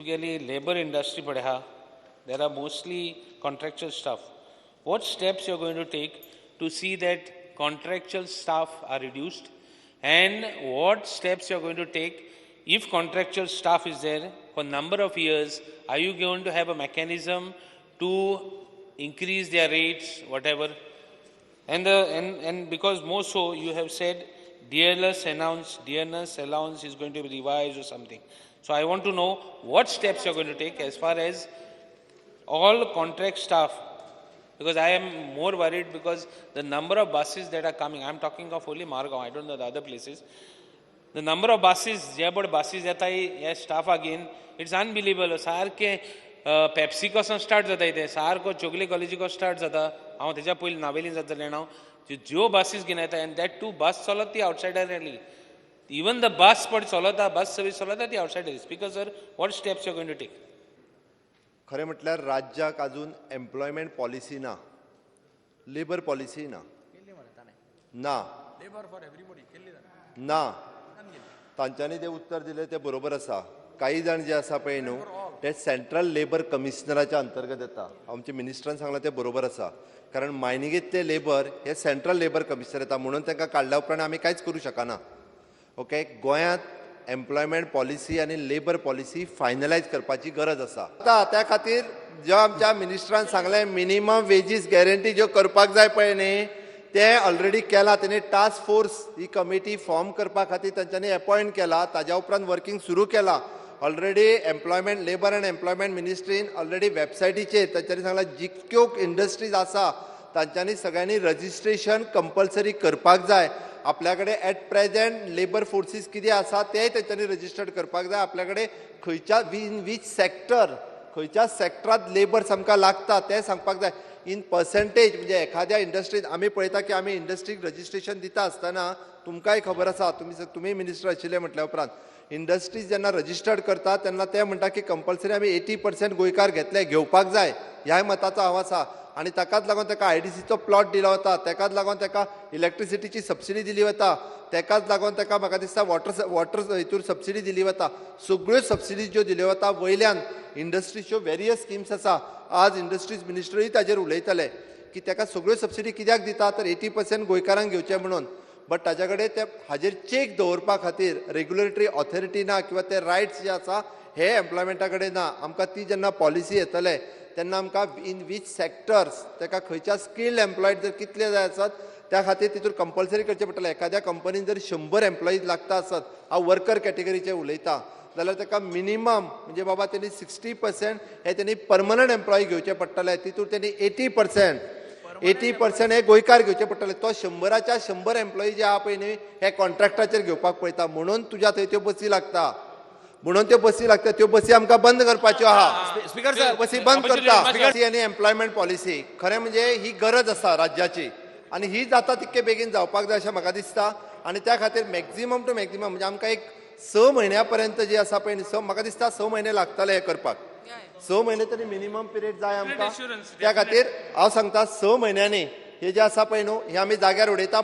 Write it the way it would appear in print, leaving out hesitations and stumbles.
Basically, labor industry padha, there are mostly contractual staff. What steps you are going to take to see that contractual staff are reduced, and what steps you are going to take if contractual staff is there for number of years? Are you going to have a mechanism to increase their rates, whatever? And because more so, you have said DLS allowance is going to be revised or something. So I want to know what steps you are going to take as far as all contract staff, because I am more worried because the number of buses that are coming, I am talking of only Margao, I don't know the other places. The number of buses, जेबड buses येता हे staff again, it's unbelievable. सारके Pepsi कसं start जाता इथे, सारको चोगले कॉलेजी को start जाता, हांव तेच्या पयलीं नावेलीन जातलें हांव ज्यो buses घेवन येता and that too bus चलत ती outsider rally. Even the bus पण चलता, bus service चलता ती outsider. Speaker sir, what steps you are going to take? खरें म्हटल्यार राज्याक अजून एम्प्लॉयमेंट पॉलिसी ना, लेबर पॉलिसी ना ना तांच्यांनी ते उत्तर दिले ते बरोबर आसा. काही जाण जे आसा पळय न्हू ते सेंट्रल लेबर कमिशनराच्या अंतर्गत येता. आमच्या मिनिस्टरान सांगलां ते बरोबर आसा, कारण मायनिगेंतले लेबर हे सेंट्रल लेबर कमिशनर येता म्हणून तांकां काडल्या उपरांत आमी कांयच करूं शकना. ओके, गोंयांत एम्प्लॉयमेंट पॉलिसी आनी लेबर पॉलिसी फायनलायज करपाची गरज आसा. आतां त्या खातीर ज्यो आमच्या मिनिस्टरान सांगलें मिनिमम वेजीस गॅरंटी ज्यो करपाक जाय पळय न्ही ते ऑलरेडी केला. तेणी टास्क फोर्स ही कमिटी फॉर्म करपा खातीर तांच्यांनी अपॉयंट केला. ताज्या उपरांत वर्किंग सुरू केला. Already employment labour and employment मिनिस्ट्रीन ऑलरेडी वेबसायटीचेर तांच्यांनी सांगलां जितक्यो इंडस्ट्रीज आसा तांच्यांनी सगळ्यांनी रजिस्ट्रेशन कंपल्सरी करपाक जाय. आपल्या कडेन एट प्रेझेंट लेबर फोर्सीस कितें आसा तेय तांच्यांनी रजिस्टर्ड करपाक जाय. आपल्या कडेन खंयच्या इन वीच सेक्टर खंयच्या सेक्टरांत लेबर आमकां लागता तें सांगपाक जाय. इन पर्सेंटेज म्हणजे एखाद्या इंडस्ट्रीत आमी पळयता की आमी इंडस्ट्रीक रजिस्ट्रेशन दिता आसतना तुमकांय खबर आसा, तुमी मिनिस्टर आशिल्ले म्हटल्या उपरांत इंडस्ट्रीज जेन्ना रजिस्टर्ड करता तेन्ना ते म्हणटा की कंपल्सरी आमी 80% गोंयकार घेवपाक जाय ह्या मताचो हांव आसा. आनी ताकाच लागून ताका IDCचो प्लॉट दिलो वता, ताकाच लागून ताका इलेक्ट्रिसिटीची सबसिडी दिली वता, ताकाच लागून ताका म्हाका दिसता वॉटर हितूर सबसिडी दिली वता. सगळ्यो सबसिडीज ज्यो दिल्यो वता वयल्यान इंडस्ट्रीच्यो वेरियस स्किम्स आसा. आज इंडस्ट्रीज मिनिस्टरूय ताजेर उलयतले की ताका सगळ्यो सबसिडी कित्याक दिता तर 80% गोंयकारांक घेवचे म्हणून. बट ताच्या कडेन ते हाजेर चेक दवरपा खातीर रेग्युलेटरी ऑथॉरिटी ना किंवा ते रायट्स जे आसा हे एम्प्लॉयमेंटा कडेन ना. आमकां ती जेन्ना पॉलिसी येतले तेन्ना आमकां इन वीच सेक्टर्स ताका खंयच्या स्किल्ड एम्प्लॉयड जर कितले जाय आसत त्या खातीर तितूर कंपल्सरी करचें पडटलें. एखाद्या कंपनीन जर 100 एम्प्लॉईज लागता आसत, हांव वर्कर कॅटेगरीचे उलयतां, जाल्यार ताका मिनिमम म्हणजे बाबा तेणी 60% हे तेणी परमनंट एम्प्लॉई घेवचे पडटले. तितूर तेणी 80% हे गोंयकार घेवचे पडटले. तो 100च्या 100 एम्प्लॉई जे आहा पळय न्ही हे कॉन्ट्रॅक्टाचेर घेवपाक पळयता. म्हणून तुज्या थंय त्यो बसी लागता, त्यो बसी आमकां बंद करपाच्यो आहा. स्पीकर सर, बसी बंद करता. आनी एम्प्लॉयमेंट पॉलिसी खरें म्हणजे ही गरज आसा राज्याची आनी ही जाता तितके बेगीन जावपाक जाय अशें म्हाका दिसता. आनी त्या खातीर मॅक्झिमम टू मॅक्झिमम म्हणजे आमकां एक 6 म्हयन्या पर्यंत जे आसा पळय न्ही म्हाका दिसता 6 म्हयने लागतले हे करपाक. 6 म्हयने तरी मिनिमम पिरियड जाय आमकां. त्या खातीर हांव सांगता 6 म्हयन्यांनी हे जे आसा पळय न्हू हे आमी जाग्यार उडयता.